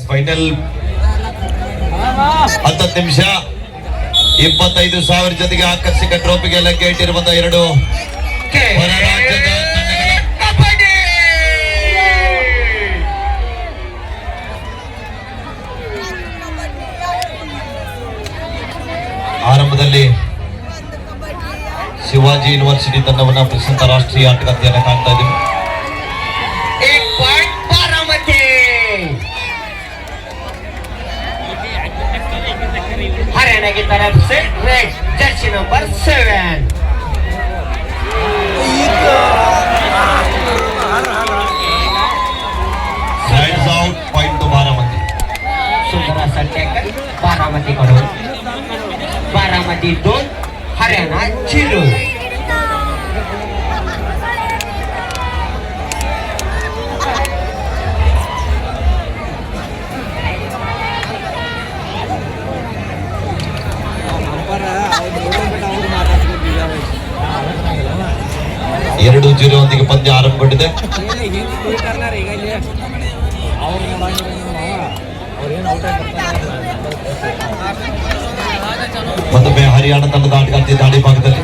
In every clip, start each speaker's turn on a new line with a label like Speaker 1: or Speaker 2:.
Speaker 1: Final 10 ನಿಮಿಷ 25,000 ಜೊತೆಗೆ ಆಕರ್ಷಕ ಟ್ರೋಫಿಗೆ ಲಗ್ಗೆ ಇಟ್ಟಿರುವಂತಹ ಎರಡು ಹೊರ ರಾಜ್ಯದ ಆರಂಭದಲ್ಲಿ ಶಿವಾಜಿ ಯೂನಿವರ್ಸಿಟಿ ತಂಡವನ್ನ ಪ್ರಸ್ತುತ ರಾಷ್ಟ್ರೀಯ ಆಟಗಾರ್ತಿಯನ್ನ ಕಾಣ್ತಾ ಇದ್ದೀವಿ.
Speaker 2: हरियाणा की तरफ से red Jersey number 7
Speaker 1: sides out point तो बारामती.
Speaker 2: सुंदर असा टॅकल बारामती कडून. बारामती 2 हरियाणा 0.
Speaker 1: ಎರಡು 0 ಪಂದ್ಯ ಆರಂಭಗೊಂಡಿದೆ. ಮತ್ತೊಮ್ಮೆ ಹರಿಯಾಣ ತಂಡದ ಆಟಗಾರ್ತಿ ದಾಳಿ ಭಾಗದಲ್ಲಿ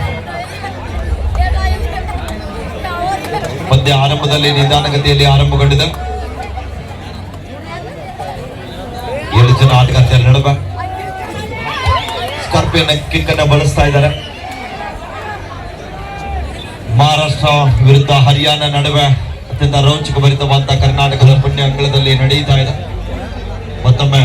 Speaker 1: ಪಂದ್ಯ ಆರಂಭದಲ್ಲಿ ನಿಧಾನಗತಿಯಲ್ಲಿ ಆರಂಭಗೊಂಡಿದೆ. 7 ಜನ ಆಟಗಾರ್ತಿಯರ ನಡುವೆ ಸ್ಕಾರ್ಪಿಯನ್ ಕಿಕ್ ಅನ್ನು ಬಳಸ್ತಾ ಇದ್ದಾರೆ. ಮಹಾರಾಷ್ಟ್ರ ವಿರುದ್ಧ ಹರಿಯಾಣ ನಡುವೆ ಅತ್ಯಂತ ರೋಚಕ ಭರಿತವಾದಂತಹ ಕರ್ನಾಟಕದ ಪುಣ್ಯ ಅಂಗಳದಲ್ಲಿ ನಡೆಯುತ್ತಾ ಇದೆ. ಮತ್ತೊಮ್ಮೆ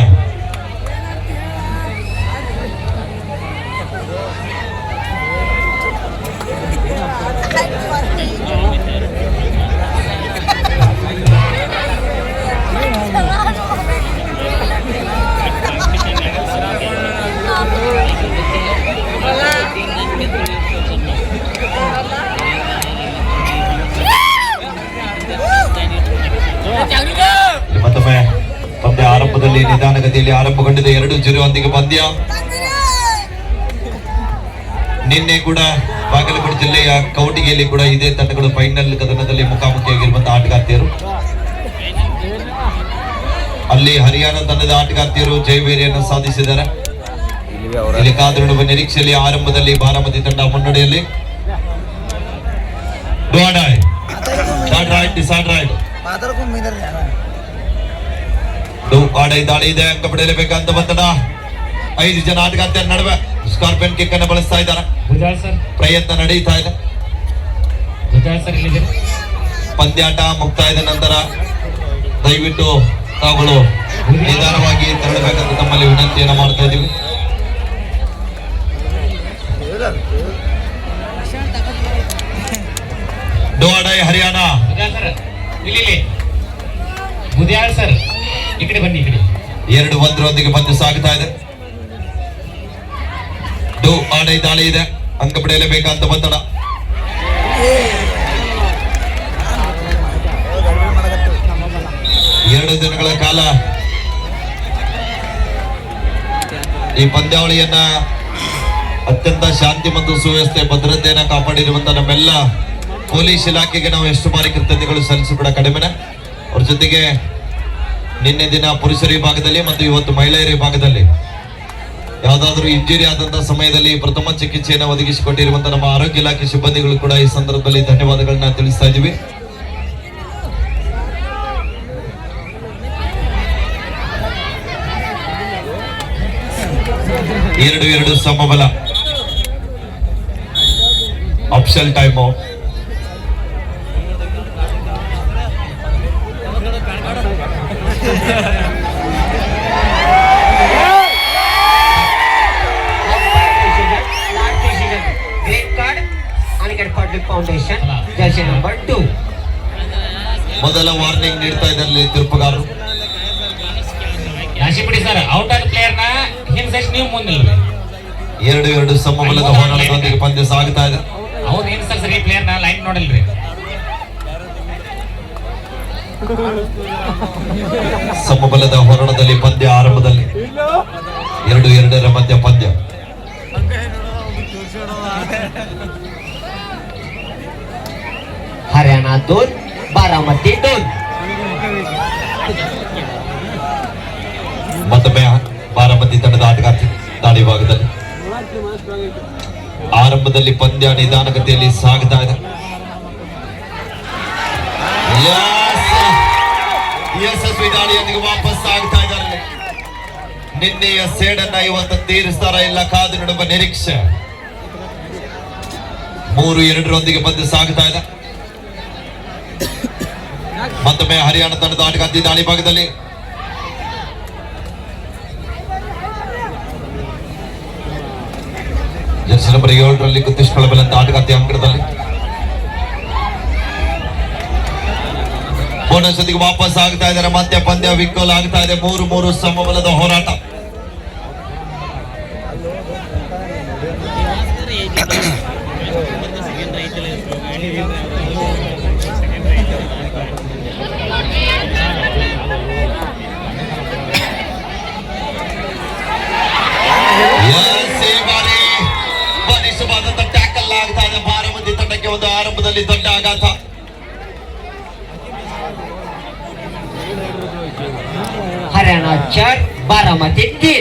Speaker 1: ಪಂದ್ಯ ಆರಂಭದಲ್ಲಿ ನಿಧಾನಗತಿಯಲ್ಲಿ ಆರಂಭಗೊಂಡಿದೆ. 2-0 ಪಂದ್ಯ. ನಿನ್ನೆ ಕೂಡ ಬಾಗಲಕೋಟೆ ಜಿಲ್ಲೆಯ ಕೌಟಿಗೆಯಲ್ಲಿ ಕೂಡ ಇದೇ ತಂಡಗಳು ಫೈನಲ್ ಕದನದಲ್ಲಿ ಮುಖಾಮುಖಿಯಾಗಿರುವಂತಹ ಆಟಗಾರ್ತಿಯರು. ಅಲ್ಲಿ ಹರಿಯಾಣ ತಂಡದ ಆಟಗಾರ್ತಿಯರು ಜಯಬೇರಿಯನ್ನು ಸಾಧಿಸಿದ್ದಾರೆ. ಇಲ್ಲಿ ಕಾದಿರುವ ನಿರೀಕ್ಷೆಯಲ್ಲಿ ಆರಂಭದಲ್ಲಿ ಬಾರಾಮತಿ ತಂಡ ಮುನ್ನಡೆಯಲ್ಲಿ. ದಾಳಿ ಇದೆ. ಅಂಕ ಪಡೆಯಲೇಬೇಕಂತ ಒತ್ತಡ. 5 ಜನ ಆಟಗಾರ್ತಿಯರ ನಡುವೆ ಸ್ಕಾರ್ಪಿಯನ್ ಕಿಕ್ ಅನ್ನು ಬಳಸ್ತಾ ಇದ್ದಾರೆ. ಪ್ರಯತ್ನ ನಡೆಯುತ್ತಾ ಇದೆ. ಪಂದ್ಯಾಟ ಮುಕ್ತಾಯದ ನಂತರ ದಯವಿಟ್ಟು ತಾವುಗಳು ನಿಧಾನವಾಗಿ ತೆರಳಬೇಕಂತ ತಮ್ಮಲ್ಲಿ ವಿನಂತಿಯನ್ನು ಮಾಡ್ತಾ ಇದ್ದೀವಿ. ಡೋಡಾಯ್ ಹರಿಯಾಣ
Speaker 2: ಸರ್ ಈ ಕಡೆ ಬನ್ನಿ.
Speaker 1: 2-1 ಪಂದ್ಯ ಸಾಗುತ್ತಾ ಇದೆ. ದಾಳಿ ಇದೆ. ಅಂಕ ಪಡೆಯಲೇಬೇಕಂತ ಒತ್ತಡ. ಎರಡು ದಿನಗಳ ಕಾಲ ಈ ಪಂದ್ಯಾವಳಿಯನ್ನ ಅತ್ಯಂತ ಶಾಂತಿ ಮತ್ತು ಸುವ್ಯವಸ್ಥೆ ಭದ್ರತೆಯನ್ನ ಕಾಪಾಡಿರುವಂತಹ ನಮ್ಮೆಲ್ಲ ಪೊಲೀಸ್ ಇಲಾಖೆಗೆ ನಾವು ಎಷ್ಟು ಬಾರಿ ಕೃತಜ್ಞತೆಗಳು ಸಲ್ಲಿಸಬೇಡ ಕಡಿಮೆನೆ. ಅವ್ರ ಜೊತೆಗೆ ನಿನ್ನೆ ದಿನ ಪುರುಷರ ವಿಭಾಗದಲ್ಲಿ ಮತ್ತು ಇವತ್ತು ಮಹಿಳೆಯರ ವಿಭಾಗದಲ್ಲಿ ಯಾವುದಾದ್ರೂ ಇಂಜುರಿ ಆದಂತಹ ಸಮಯದಲ್ಲಿ ಪ್ರಥಮ ಚಿಕಿತ್ಸೆಯನ್ನು ಒದಗಿಸಿಕೊಟ್ಟಿರುವಂತಹ ನಮ್ಮ ಆರೋಗ್ಯ ಇಲಾಖೆ ಸಿಬ್ಬಂದಿಗಳು ಕೂಡ ಈ ಸಂದರ್ಭದಲ್ಲಿ ಧನ್ಯವಾದಗಳನ್ನ ತಿಳಿಸ್ತಾ ಇದ್ದೀವಿ. ಎರಡು ಸಮಬಲ. Option time out.
Speaker 2: Foundation jersey number 2
Speaker 1: ಮೊದಲ ವಾರ್ನಿಂಗ್ ನೀಡ್ತಾ ಇದ್ದಾರೆ ತೀರ್ಪುಗಾರರು.
Speaker 2: ಯಾಶಿಬಿಡಿ ಸರ್, ಔಟ್ ಆದ ಪ್ಲೇಯರ್ ನ ಹಿಂಸೆಸ್ ನೀವು ಮುಂದಿಲ್ಲ.
Speaker 1: 2-2 ಸಮಬಲದ ಹೋರಾಟದೊಂದಿಗೆ ಪಂದ್ಯ ಸಾಗುತ್ತಾ ಇದೆ.
Speaker 2: ಅವ್ರು ಏನ್ ಸರ್ ಸರಿ ಪ್ಲೇಯರ್ ನ ಲೈನ್ ನೋಡಿಲ್ರಿ.
Speaker 1: ಸಮಬಲದ ಹೋರಾಟದಲ್ಲಿ ಪಂದ್ಯ ಆರಂಭದಲ್ಲಿ 2-2 ಮಧ್ಯ ಪಂದ್ಯ.
Speaker 2: हरियाणा 2 बारामती 2.
Speaker 1: ಮತ್ತೊಮ್ಮೆ ಬಾರಾಮತಿ ತಂಡದ ಆಟಗಾರ್ತಿ ದಾಳಿ ಭಾಗದಲ್ಲಿ ಆರಂಭದಲ್ಲಿ ಪಂದ್ಯ ನಿಧಾನಗತಿಯಲ್ಲಿ ಸಾಗ್ತಾ ಇದೆ. ಯಶಸ್ವಿ ದಾಳಿಯೊಂದಿಗೆ ವಾಪಸ್ ಆಗ್ತಾ ಇದ್ದಾರೆ. ನಿನ್ನೆಯ ಸೇಡನ್ನ ಇವತ್ತು ತೀರಿಸ್ತಾರ ಇಲ್ಲ ಕಾದು ನೋಡುವ ನಿರೀಕ್ಷೆ. 3-2 ಪಂದ್ಯ ಸಾಗ್ತಾ ಇದೆ. ಮತ್ತೊಮ್ಮೆ ಹರಿಯಾಣ ತಂಡದ ಆಟಗಾರ್ತಿ ದಾಳಿ ಭಾಗದಲ್ಲಿ ಜರ್ಸಿ ನಂಬರ್ 7ರಲ್ಲಿ ಗುರುತಿಸಿಕೊಳ್ಳಬಲ್ಲಂತ ಆಟಗಾರ್ತಿ ಅಂಕಣದಲ್ಲಿ ಬೋನಸ್ ಜೊತೆಗೆ ವಾಪಸ್ ಆಗ್ತಾ ಇದ್ದಾರೆ. ಮತ್ತೆ ಪಂದ್ಯ ವಿಕೋಲ್ ಆಗ್ತಾ ಇದೆ. 3-3 ಸಮಬಲದ ಹೋರಾಟ. ಬಲಿಷ್ಠವಾದಂತ ಟ್ಯಾಕಲ್ ಆಗ್ತಾ ಇದೆ. ಬಾರಾಮತಿ ತಂಡಕ್ಕೆ ಒಂದು ಆರಂಭದಲ್ಲಿ ದೊಡ್ಡ ಆಘಾತ.
Speaker 2: हरियाणा 4 बारामती 3.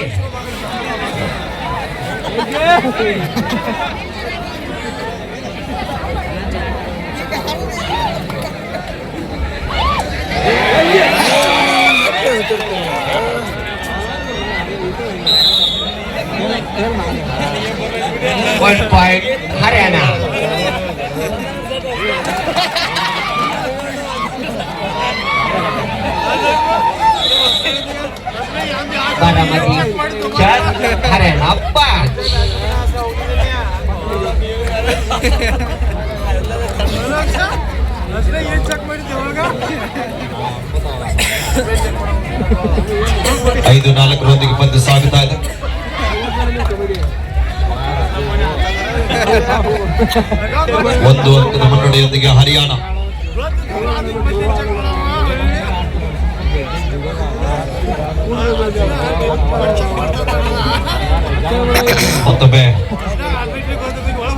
Speaker 2: One point Haryana. बारामती 4 हरियाणा 5.
Speaker 1: ಐದು 4 ಪಂದ್ಯ ಸಾಗುತ್ತಾ ಇದೆ. ಒಂದು ಅಂಕದ ಮುನ್ನಡೆಯೊಂದಿಗೆ ಹರಿಯಾಣ ಮತ್ತೊಮ್ಮೆ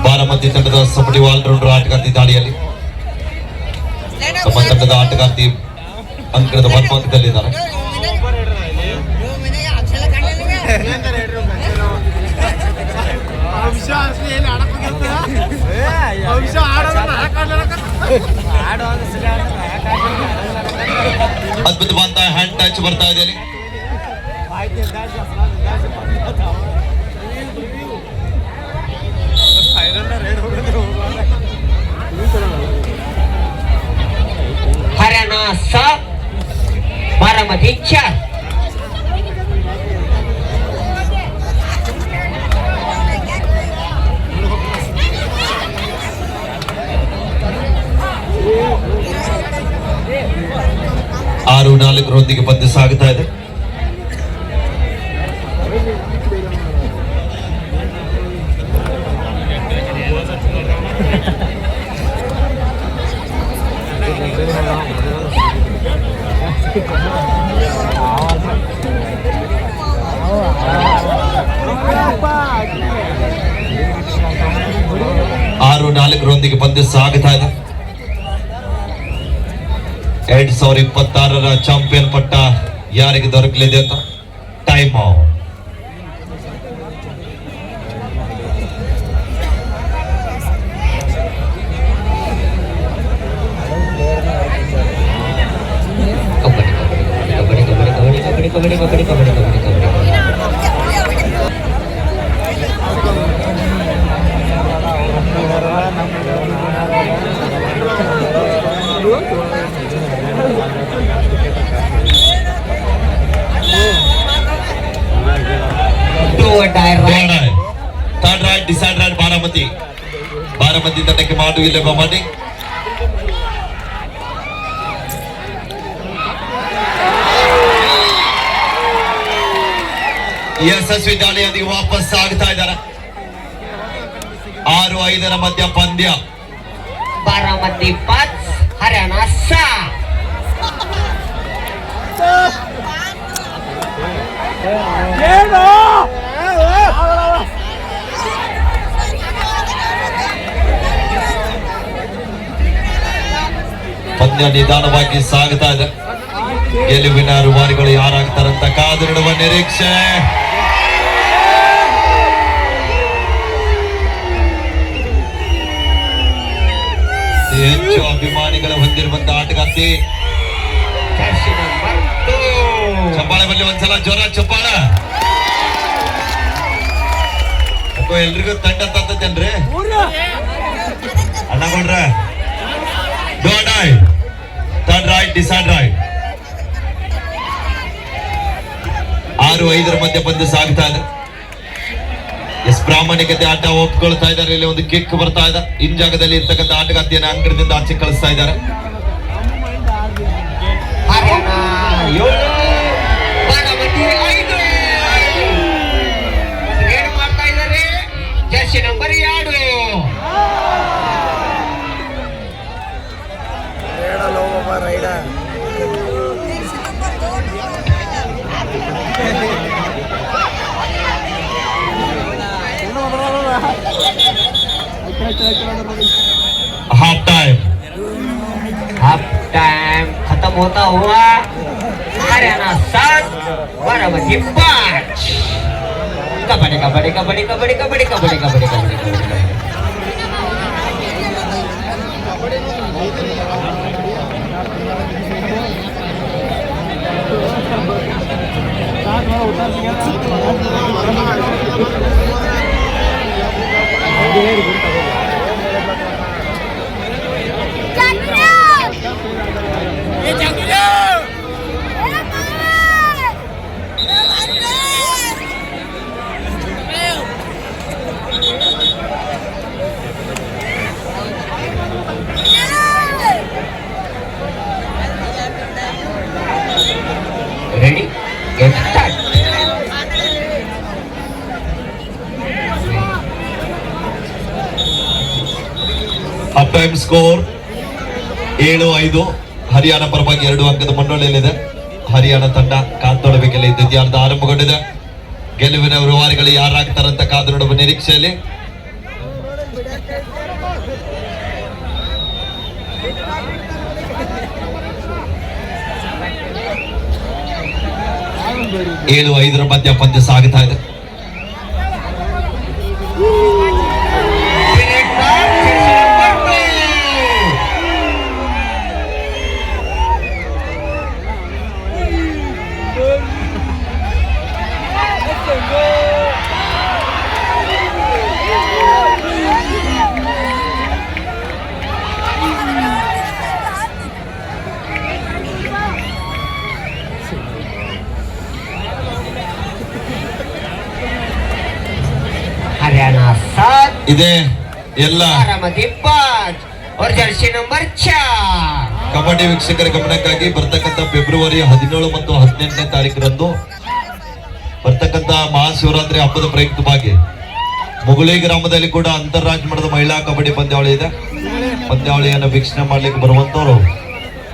Speaker 1: ಬಾರಾಮತಿ ತಂಡದ ಸಪಟಿ ಆಲ್ರೌಂಡರ್ ಆಟಗಾರ್ತಿ ದಾಳಿಯಲ್ಲಿ ತಮ್ಮ ತಂಡದ ಆಟಗಾರ್ತಿ ಅಂಕಣದ ಮಧ್ಯದಲ್ಲಿದ್ದಾರೆ. ಅದ್ಭುತವಾದ ಹ್ಯಾಂಡ್ ಟಚ್ ಬರ್ತಾ ಇದೆ.
Speaker 2: हरियाणा 7 बारामती 4.
Speaker 1: ಆರು 4 ಪಂದ್ಯ ಸಾಗುತ್ತಾ ಇದೆ. ಆರು 4 ಪಂದ್ಯ ಸಾಗುತ್ತಾ ಇದೆ. 2026ರ ಚಾಂಪಿಯನ್ ಪಟ್ಟ ಯಾರಿಗೆ ದೊರಕಲಿದೆ ಅಂತ time third right decide right Baramati ತಂಡಕ್ಕೆ ಮಾಡುವಿಲ್ಲ ಮಾಡಿ ಯಶಸ್ವಿ ದಾಳಿಯೊಂದಿಗೆ ವಾಪಸ್ ಆಗ್ತಾ ಇದ್ದಾರೆ. 6-5 ಮಧ್ಯ ಪಂದ್ಯ.
Speaker 2: बारामती 5 हरियाणा 6.
Speaker 1: ಪಂದ್ಯ ನಿಧಾನವಾಗಿ ಸಾಗುತ್ತಾ ಇದೆ. ಗೆಲುವಿನ ರೂವಾರಿಗಳು ಯಾರಾಗ್ತಾರಂತ ಕಾದು ನೋಡುವ ನಿರೀಕ್ಷೆ. ಹೆಚ್ಚು ಅಭಿಮಾನಿಗಳ ಹೊಂದಿರುವಂತ ಆಟಗಾರ್ತಿ.
Speaker 2: Jersey number 2.
Speaker 1: ಚಪ್ಪಾಳೆ ಬಲ್ಲಿ ಒಂದ್ಸಲ ಜೋರ ಚಪ್ಪಾಳೆ. ಅಥವಾ ಎಲ್ರಿಗೂ ತಂಡ ತಂತೇನ್ರಿ ಅಣ್ಣ ಕೊಡ್ರ. Turn right, decide right. 6-5 ಮಧ್ಯೆ ಬಂದು ಸಾಗ್ತಾ ಇದೆ. ಎಸ್ ಪ್ರಾಮಾಣಿಕತೆ ಆಟ ಒಪ್ಕೊಳ್ತಾ ಇದ್ದಾರೆ. ಇಲ್ಲಿ ಒಂದು ಕಿಕ್ ಬರ್ತಾ ಇದೆ. ಜಾಗದಲ್ಲಿ ಇರ್ತಕ್ಕಂಥ ಆಟಗಾರ್ತಿಯನ್ನ ಅಂಕಣದಿಂದ ಆಚೆ ಕಳಿಸ್ತಾ ಇದ್ದಾರೆ.
Speaker 2: ಹರಿಯಾಣ 7, ಬಾರಾಮತಿ 5. ಏನು ಮಾಡ್ತಾ ಇದ್ದಾರೆ? Jersey number 2.
Speaker 1: हाफ टाइम
Speaker 2: खत्म होता हुआ Haryana 7, Baramati 5. Kabaddi kabaddi kabaddi kabaddi kabaddi kabaddi kabaddi kabaddi. Ready? Get start.
Speaker 1: Half time score 7-5. Haryana ಪರವಾಗಿ 2 ಅಂಕದ ಮುನ್ನಡೆಯಲ್ಲಿದೆ. ಹರಿಯಾಣ ತಂಡ ಕಾತೊಡಬೇಕೆಲ್ಲ ದ್ವಿತೀಯಾರ್ಧ ಆರಂಭಗೊಂಡಿದೆ. ಗೆಲುವಿನ ರೂವಾರಿಗಳು ಯಾರಾಗ್ತಾರಂತ ಕಾದು ನೋಡುವ ನಿರೀಕ್ಷೆಯಲ್ಲಿ. ಏಳು 5 ಮಧ್ಯ ಪಂದ್ಯ ಸಾಗುತ್ತಾ ಇದೆ.
Speaker 2: हरियाणा 7,
Speaker 1: ಇದೆ ಎಲ್ಲ
Speaker 2: बारामती 5 और जर्सी नंबर 4.
Speaker 1: ಕಬಡ್ಡಿ ವೀಕ್ಷಕರ ಗಮನಕ್ಕಾಗಿ ಬರ್ತಕ್ಕಂಥ ಫೆಬ್ರವರಿ 17 ಮತ್ತು 18ನೇ ತಾರೀಕರಂದು ಬರ್ತಕ್ಕಂಥ ಮಹಾಶಿವರಾತ್ರಿ ಹಬ್ಬದ ಪ್ರಯುಕ್ತವಾಗಿ ಮುಗುಳಿ ಗ್ರಾಮದಲ್ಲಿ ಕೂಡ ಅಂತಾರಾಜ್ಯ ಮಟ್ಟದ ಮಹಿಳಾ ಕಬಡ್ಡಿ ಪಂದ್ಯಾವಳಿ ಇದೆ. ಪಂದ್ಯಾವಳಿಯನ್ನು ವೀಕ್ಷಣೆ ಮಾಡ್ಲಿಕ್ಕೆ ಬರುವಂತವ್ರು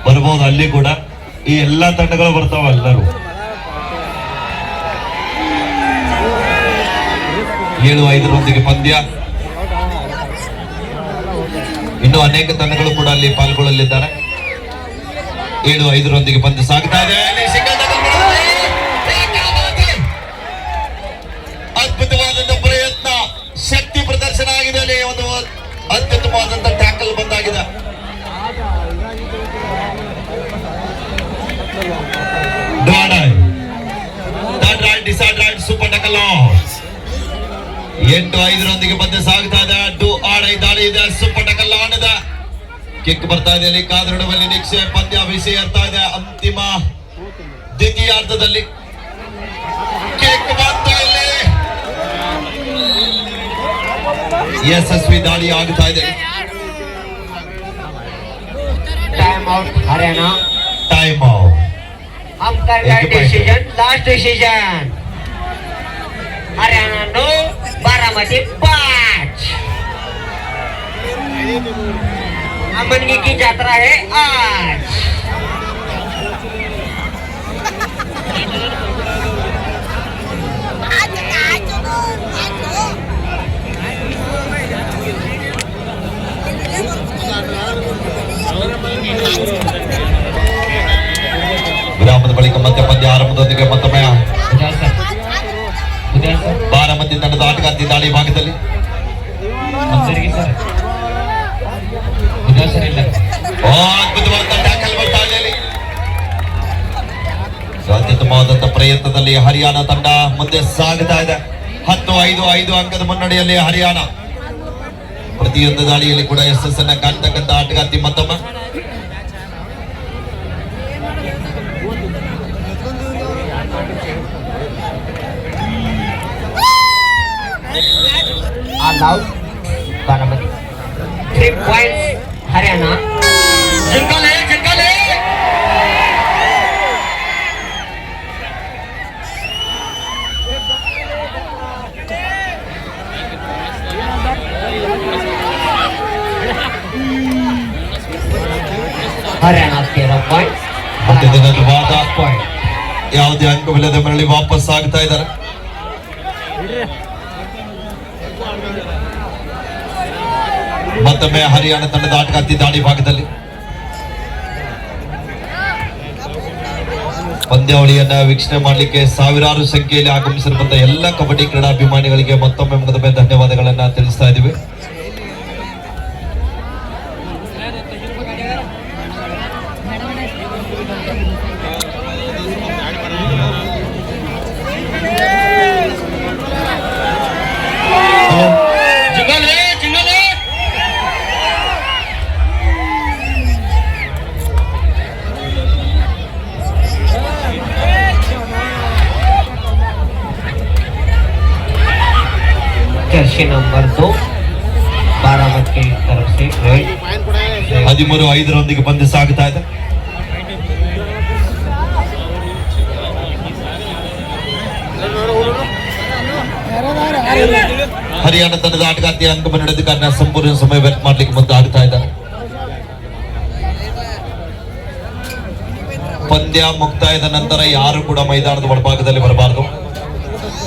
Speaker 1: ಬರ್ಬೋದು. ಅಲ್ಲಿ ಕೂಡ ಈ ಎಲ್ಲಾ ತಂಡಗಳು ಬರ್ತಾವ. ಎಲ್ಲರೂ 7-5 ಪಂದ್ಯ. ಇನ್ನು ಅನೇಕ ತಂಡಗಳು ಕೂಡ ಅಲ್ಲಿ ಪಾಲ್ಗೊಳ್ಳಲಿದ್ದಾರೆ. 7-5 ಪಂದ್ಯ ಸಾಗ್ತಾ ಇದೆ. ಅದ್ಭುತವಾದಂತ ಪ್ರಯತ್ನ, ಶಕ್ತಿ ಪ್ರದರ್ಶನ ಆಗಿದೆ. ಅಲ್ಲಿ ಒಂದು ಅತ್ಯುತ್ತಮವಾದಂತ ಟ್ಯಾಕಲ್ ಬಂದಾಗಿದೆ. Decide right, super tackle. 8-5 ಪಂದ್ಯ ಸಾಗ್ತಾ ಇದೆ. ಅಡ್ಡು ಆಡೈ ದಾಳಿ ಇದೆ. ಸೂಪರ್ ಟಕಲ್ ಆಡದ ಕಿಕ್ ಬರ್ತಾ ಇದೆ. ಅಲ್ಲಿ ಕಾದರುಡುವ ನಿರೀಕ್ಷೆ. ಪಂದ್ಯ ಬಿಸಿ ಏರ್ತಾ ಇದೆ. ಅಂತಿಮ ದ್ವಿತೀಯಾರ್ಧದಲ್ಲಿ ಕಿಕ್ ಬರ್ತಾ ಇಲ್ಲಿ. ಯಶಸ್ವಿ ದಾಳಿ ಆಗ್ತಾ ಇದೆ.
Speaker 2: Time out Haryana.
Speaker 1: Time out.
Speaker 2: Umpire का decision, last decision. Haryana 9, Baramati 5. अमनगी की यात्रा है आज.
Speaker 1: ವಿರಾಮದ ಬಳಿಕ ಮತ್ತೆ ಪಂದ್ಯ ಆರಂಭದೊಂದಿಗೆ ಮತ್ತೊಮ್ಮೆ ಪ್ರಯತ್ನದಲ್ಲಿ ಹರಿಯಾಣ ತಂಡ ಮುಂದೆ ಸಾಗ್ತಾ ಇದೆ. 10-5 ಅಂಕದ ಮುನ್ನಡೆಯಲ್ಲಿ ಹರಿಯಾಣ. ಪ್ರತಿಯೊಂದು ದಾಳಿಯಲ್ಲಿ ಕೂಡ ಯಶಸ್ಸನ್ನ ಕಾಣ್ತಕ್ಕಂಥ ಆಟಗಾರ್ತಿ ಮತ್ತೊಮ್ಮೆ.
Speaker 2: बारामती 3 points हरियाणा. जिंकले हरियाणा 13 points.
Speaker 1: ಮತ್ತೆ ದಿನದ ವಾದ ಯಾವುದೇ ಅಂಕವಿಲ್ಲದೆ ಮರಳಿ ವಾಪಸ್ ಆಗ್ತಾ ಇದ್ದಾರೆ. ಮತ್ತೊಮ್ಮೆ ಹರಿಯಾಣ ತಂಡದ ಆಟಗಾರ್ತಿ ದಾಳಿ ಭಾಗದಲ್ಲಿ ಪಂದ್ಯಾವಳಿಯನ್ನ ವೀಕ್ಷಣೆ ಮಾಡಲಿಕ್ಕೆ ಸಾವಿರಾರು ಸಂಖ್ಯೆಯಲ್ಲಿ ಆಗಮಿಸಿರುವಂತ ಎಲ್ಲ ಕಬಡ್ಡಿ ಕ್ರೀಡಾಭಿಮಾನಿಗಳಿಗೆ ಮತ್ತೊಮ್ಮೆ ಮುಗಿದ ಧನ್ಯವಾದಗಳನ್ನ ತಿಳಿಸ್ತಾ ಇದ್ದೀವಿ.
Speaker 2: जर्सी नंबर 2 बारामती की तरफ से
Speaker 1: 13-5 ಪಂದ್ಯ ಸಾಗುತ್ತಾ ಇದೆ. ಹರಿಯಾಣ ತಂಡದ ಆಟಗಾರ್ತಿಯ ಅಂಕ ಮುನ್ನಡೆದ ಕಾರಣ ಸಂಪೂರ್ಣ ಸಮಯ ವ್ಯರ್ಥ ಮಾಡ್ಲಿಕ್ಕೆ ಮುಂದಾಗ್ತಾ ಇದ್ದಾರೆ. ಪಂದ್ಯ ಮುಕ್ತಾಯದ ನಂತರ ಯಾರು ಕೂಡ ಮೈದಾನದ ಒಳಭಾಗದಲ್ಲಿ ಬರಬಾರದು.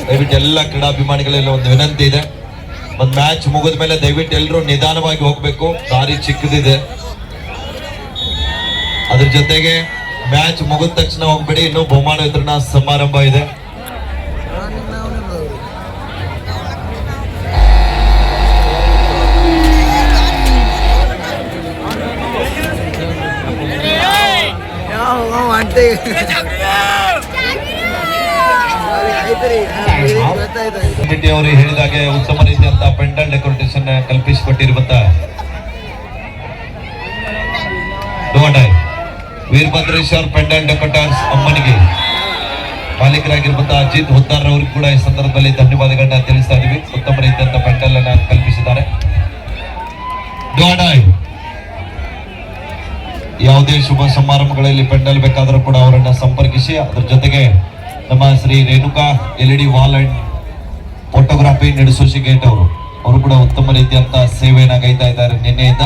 Speaker 1: ದಯವಿಟ್ಟು ಎಲ್ಲ ಕ್ರೀಡಾಭಿಮಾನಿಗಳೆಲ್ಲ ಒಂದು ವಿನಂತಿ ಇದೆ, ಒಂದು ಮ್ಯಾಚ್ ಮುಗಿದ ಮೇಲೆ ದಯವಿಟ್ಟು ಎಲ್ಲರೂ ನಿಧಾನವಾಗಿ ಹೋಗ್ಬೇಕು. ದಾರಿ ಚಿಕ್ಕದಿದೆ. ಅದ್ರ ಜೊತೆಗೆ ಮ್ಯಾಚ್ ಮುಗಿದ ತಕ್ಷಣ ಹೋಗ್ಬೇಡಿ, ಇನ್ನು ಬಹುಮಾನ ವಿತರಣಾ ಸಮಾರಂಭ ಇದೆ. ಕಮಿಟಿ ಅವರು ಹೇಳಿದಾಗೆ ಉತ್ತಮ ರೀತಿಯಂತ ಪೆಂಡಲ್ ಡೆಕೋರೇಷನ್ ಕಲ್ಪಿಸಿಕೊಟ್ಟಿರುವಂತ ವೀರಭದ್ರೇಶ್ವರ್ ಪೆಂಡಲ್ ಡೆಕೋರೇಟರ್ಸ್ ಅಮ್ಮನಿಗೆ ಮಾಲೀಕರಾಗಿರುವಂತಹ ಅಜಿತ್ ಹುದ್ದಾರ್ ಅವ್ರಿಗೆ ಕೂಡ ಈ ಸಂದರ್ಭದಲ್ಲಿ ಧನ್ಯವಾದಗಳನ್ನ ತಿಳಿಸ್ತಾ ಇದೀವಿ. ಉತ್ತಮ ರೀತಿಯಂತ ಪೆಂಡಲ್ ಅನ್ನ ಕಲ್ಪಿಸಿದ್ದಾರೆ. ಯಾವುದೇ ಶುಭ ಸಮಾರಂಭಗಳಲ್ಲಿ ಪೆಂಡಲ್ ಬೇಕಾದರೂ ಕೂಡ ಅವರನ್ನ ಸಂಪರ್ಕಿಸಿ. ಅದರ ಜೊತೆಗೆ ನಮ್ಮ Shri Renuka LED wall and photography associate ಅವರು ಕೂಡ ಉತ್ತಮ ರೀತಿಯಂತ ಸೇವೆಯನ್ನು ಗೈತಾ ಇದ್ದಾರೆ ನಿನ್ನೆಯಿಂದ.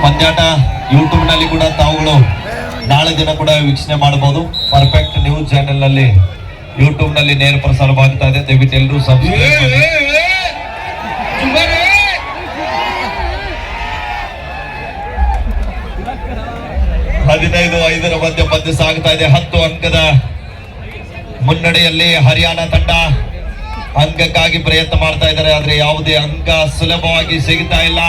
Speaker 1: ಪಂದ್ಯಾಟ ಯೂಟ್ಯೂಬ್ ನಲ್ಲಿ ಕೂಡ ತಾವುಗಳು ನಾಳೆ ದಿನ ಕೂಡ ವೀಕ್ಷಣೆ ಮಾಡಬಹುದು. ಪರ್ಫೆಕ್ಟ್ ನ್ಯೂಸ್ ಚಾನೆಲ್ ನಲ್ಲಿ ಯೂಟ್ಯೂಬ್ ನಲ್ಲಿ ನೇರ ಪ್ರಸಾರವಾಗ್ತಾ ಇದೆ. ದಯವಿಟ್ಟು ಎಲ್ಲರೂ ಸಬ್ಸ್ಕ್ರೈಬ್ ಮಾಡಿ. 15-5 ಮಧ್ಯ ಪಂದ್ಯ ಸಾಗ್ತಾ ಇದೆ. 10 ಅಂಕದ ಮುನ್ನಡೆಯಲ್ಲಿ ಹರಿಯಾಣ ತಂಡ ಅಂಕಕ್ಕಾಗಿ ಪ್ರಯತ್ನ ಮಾಡ್ತಾ ಇದ್ದಾರೆ. ಆದ್ರೆ ಯಾವುದೇ ಅಂಕ ಸುಲಭವಾಗಿ ಸಿಗ್ತಾ ಇಲ್ಲ.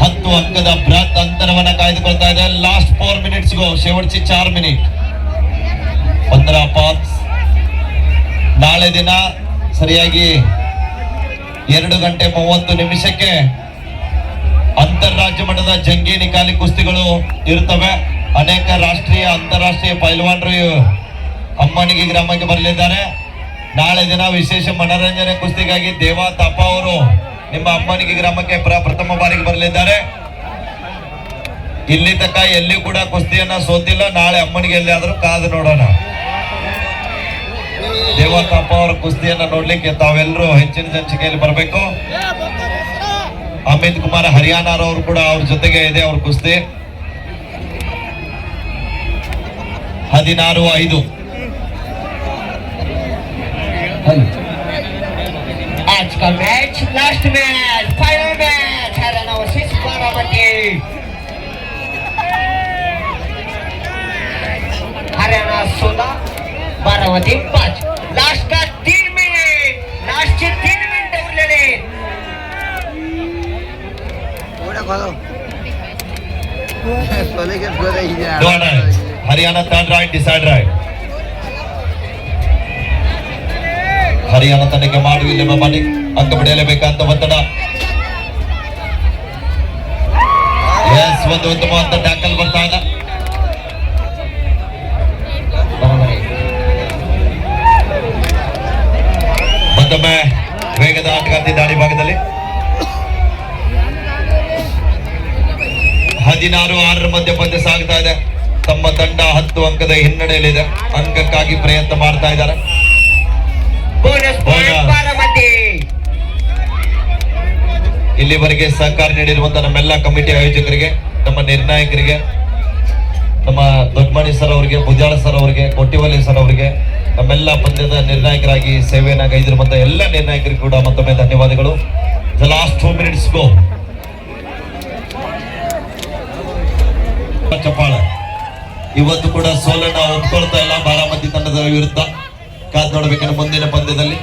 Speaker 1: 10 ಅಂಕದ ಬೃಹತ್ ಅಂತರವನ್ನ ಕಾಯ್ದುಕೊಳ್ತಾ ಇದೆ. ಲಾಸ್ಟ್ 4 मिनिट्सगो शेवटचे 4 मिनिट 15-5. ನಾಳೆ ದಿನ ಸರಿಯಾಗಿ 2:30 ಅಂತಾರಾಜ್ಯ ಮಟ್ಟದ ಜಂಗಿ ನಿಕಾಲಿ ಕುಸ್ತಿಗಳು ಇರುತ್ತವೆ. ಅನೇಕ ರಾಷ್ಟ್ರೀಯ ಅಂತಾರಾಷ್ಟ್ರೀಯ ಪೈಲ್ವಾನರು ಅಮ್ಮನಿಗೆ ಗ್ರಾಮಕ್ಕೆ ಬರಲಿದ್ದಾರೆ. ನಾಳೆ ದಿನ ವಿಶೇಷ ಮನೋರಂಜನೆ ಕುಸ್ತಿಗಾಗಿ ದೇವಾ ತಾಪ ಅವರು ನಿಮ್ಮ ಅಮ್ಮನಿಗೆ ಗ್ರಾಮಕ್ಕೆ ಪ್ರಥಮ ಬಾರಿಗೆ ಬರಲಿದ್ದಾರೆ. ಇಲ್ಲಿ ತನಕ ಎಲ್ಲಿ ಕೂಡ ಕುಸ್ತಿಯನ್ನ ಸೋತಿಲ್ಲ. ನಾಳೆ ಅಮ್ಮನಿಗೆ ಎಲ್ಲಿಯಾದ್ರೂ ಕಾದು ನೋಡೋಣ. ದೇವಾ ತಾಪ ಅವರ ಕುಸ್ತಿಯನ್ನ ನೋಡ್ಲಿಕ್ಕೆ ತಾವೆಲ್ಲರೂ ಹೆಚ್ಚಿನ ಸಂಖ್ಯೆಯಲ್ಲಿ ಬರಬೇಕು. ಅಮಿತ್ ಕುಮಾರ್ ಹರಿಯಾಣ ಅವರು ಕೂಡ ಅವ್ರ ಜೊತೆಗೆ ಇದೆ ಅವ್ರ ಕುಸ್ತಿ. 16-5.
Speaker 2: आज का match last match final match Haryana versus Baramati. Haryana 16 Baramati 5. Last का 3 मिनिट. लास्टचे 3 मिनिट उरलेले.
Speaker 1: ನೋಡ Haryana third right decide right Haryana ತಂಡಕ್ಕೆ ಮಾಡುವಿಲ್ಲ ಮಾಡಿ ಅಂಕ ಪಡೆಯಲೇಬೇಕಂತ ಒತ್ತಡ ಎಸ್ ಒಂದು ಉತ್ತಮವಾದ ಟ್ಯಾಕಲ್ ಬರ್ತಾ ಇದೆ ಮತ್ತೊಮ್ಮೆ ವೇಗದ ಆಟಗಾರ್ತಿ ದಾಳಿ ಭಾಗದಲ್ಲಿ 16-6 ಮಧ್ಯ ಪಂದ್ಯ ಸಾಗ್ತಾ ಇದೆ ತಮ್ಮ ತಂಡ 10 ಅಂಕದ ಹಿನ್ನಡೆಯಲ್ಲಿದೆ ಅಂಕಕ್ಕಾಗಿ ಪ್ರಯತ್ನ ಮಾಡ್ತಾ ಇದ್ದಾರೆ
Speaker 2: ಬೋನಸ್ ಪಾಯಿಂಟ್ ಬಾರಾಮತಿ
Speaker 1: ಇಲ್ಲಿವರೆಗೆ ಸಹಕಾರ ನೀಡಿರುವಂತಹ ನಮ್ಮೆಲ್ಲ ಕಮಿಟಿ ಆಯೋಜಕರಿಗೆ ನಮ್ಮ ನಿರ್ಣಾಯಕರಿಗೆ ನಮ್ಮ ದೊಡ್ಡಮಣಿ ಸರ್ ಅವರಿಗೆ ಬುಜಾಳ ಸರ್ ಅವರಿಗೆ ಕೊಟ್ಟಿವಲ್ಲಿ ಸರ್ ಅವರಿಗೆ ನಮ್ಮೆಲ್ಲ ಪಂದ್ಯದ ನಿರ್ಣಾಯಕರಾಗಿ ಸೇವೆಯನ್ನ ಗೈದಿರುವಂತಹ ಎಲ್ಲ ನಿರ್ಣಾಯಕರಿಗೂ ಕೂಡ ಮತ್ತೊಮ್ಮೆ ಧನ್ಯವಾದಗಳು. ದ ಲಾಸ್ಟ್ 2 minutes ಗೋ. ಚಪ್ಪಾಳೆ ಇವತ್ತು ಕೂಡ ಸೋಲನ್ನ ಒಪ್ಕೊಳ್ತಾ ಇಲ್ಲ ಬಾರಾಮತಿ ತಂಡದ ವಿರುದ್ಧ ಕಾದ್ ನೋಡಬೇಕಂದ್ರೆ ಮುಂದಿನ ಪಂದ್ಯದಲ್ಲಿ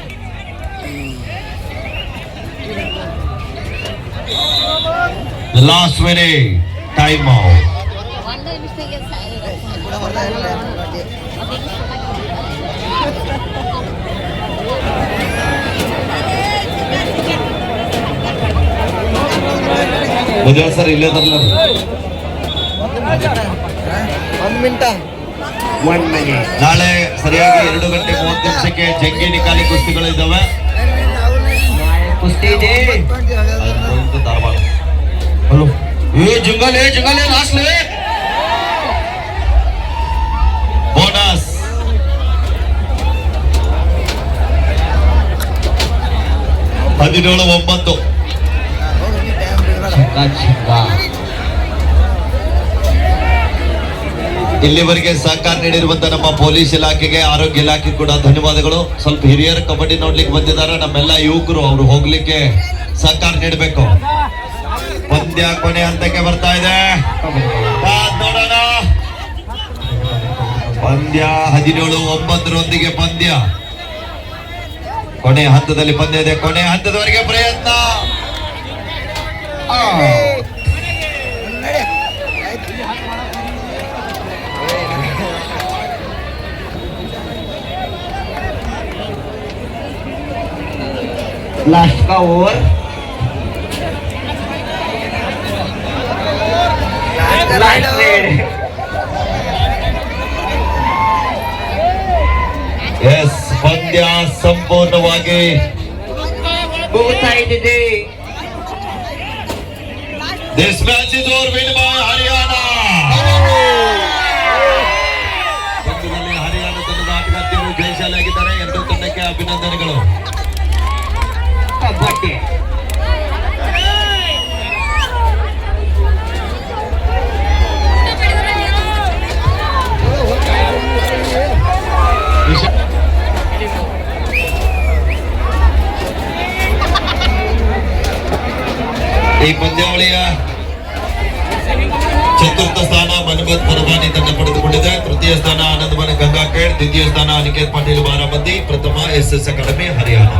Speaker 1: ಲಾಸ್ಟ್ ಮಿನಿಟ್ ಟೈಮ್ ಔಟ್. ಮುಜಾ ಸರ್ ಇಲ್ಲೇ ತರಲ್ಲ
Speaker 3: 1 minute.
Speaker 1: ನಾಳೆ ಸರಿಯಾಗಿ 2:30 ಜಂಗಿ ನಿಕಾಲಿ ಕುಸ್ತಿಗಳು ಇದ್ದಾವೆ.
Speaker 2: ಕುಸ್ತಿ ಇದೆ
Speaker 1: ಧಾರವಾಡ ಹಲೋ ಜಂಗಲೇ ಲಾಸ್ಟ್ ಬೋನಸ್ ಹದಿನೇಳು 9 ಇಲ್ಲಿವರೆಗೆ ಸಹಕಾರ ನೀಡಿರುವಂತಹ ನಮ್ಮ ಪೊಲೀಸ್ ಇಲಾಖೆಗೆ ಆರೋಗ್ಯ ಇಲಾಖೆ ಕೂಡ ಧನ್ಯವಾದಗಳು. ಸ್ವಲ್ಪ ಹಿರಿಯರು ಕಬಡ್ಡಿ ನೋಡ್ಲಿಕ್ಕೆ ಬಂದಿದ್ದಾರೆ. ನಮ್ಮೆಲ್ಲ ಯುವಕರು ಅವರು ಹೋಗ್ಲಿಕ್ಕೆ ಸಹಕಾರ ನೀಡಬೇಕು. ಪಂದ್ಯ ಕೊನೆ ಹಂತಕ್ಕೆ ಬರ್ತಾ ಇದೆ. ನೋಡೋಣ ಪಂದ್ಯ 17-9 ಪಂದ್ಯ ಕೊನೆ ಹಂತದಲ್ಲಿ ಪಂದ್ಯ ಇದೆ. ಕೊನೆ ಹಂತದವರೆಗೆ ಪ್ರಯತ್ನ
Speaker 2: लास्ट का ओवर
Speaker 1: ಎಸ್ ಪಂದ್ಯ ಸಂಪೂರ್ಣವಾಗಿ
Speaker 2: ಮುಗಿತಾಯಿದೆ.
Speaker 1: This match is over win by Haryana. ಪಂದ್ಯದಲ್ಲಿ ಹರಿಯಾಣ ತಂಡದ ಆಟಗಾರ್ತಿಯರು ಜಯಶಾಲಿಯಾಗಿದ್ದಾರೆ. ಎರಡೂ ತಂಡಕ್ಕೆ ಅಭಿನಂದನೆಗಳು.
Speaker 2: ಕಬಡ್ಡಿ
Speaker 1: ಈ ಪಂದ್ಯಾವಳಿಯ ಚತುರ್ಥ ಸ್ಥಾನ ಮನ್ಮಥ್ ಪರವಾನಿ ತಂಡ ಪಡೆದುಕೊಂಡಿದೆ. ತೃತೀಯ ಸ್ಥಾನ ಆನಂದವನ ಗಂಗಾಖೇಡ್, ದ್ವಿತೀಯ ಸ್ಥಾನ ಅನಿಕೇತ್ ಪಾಟೀಲ್ ಬಾರಾಮತಿ, ಪ್ರಥಮ SS ಅಕಾಡೆಮಿ ಹರಿಯಾಣ.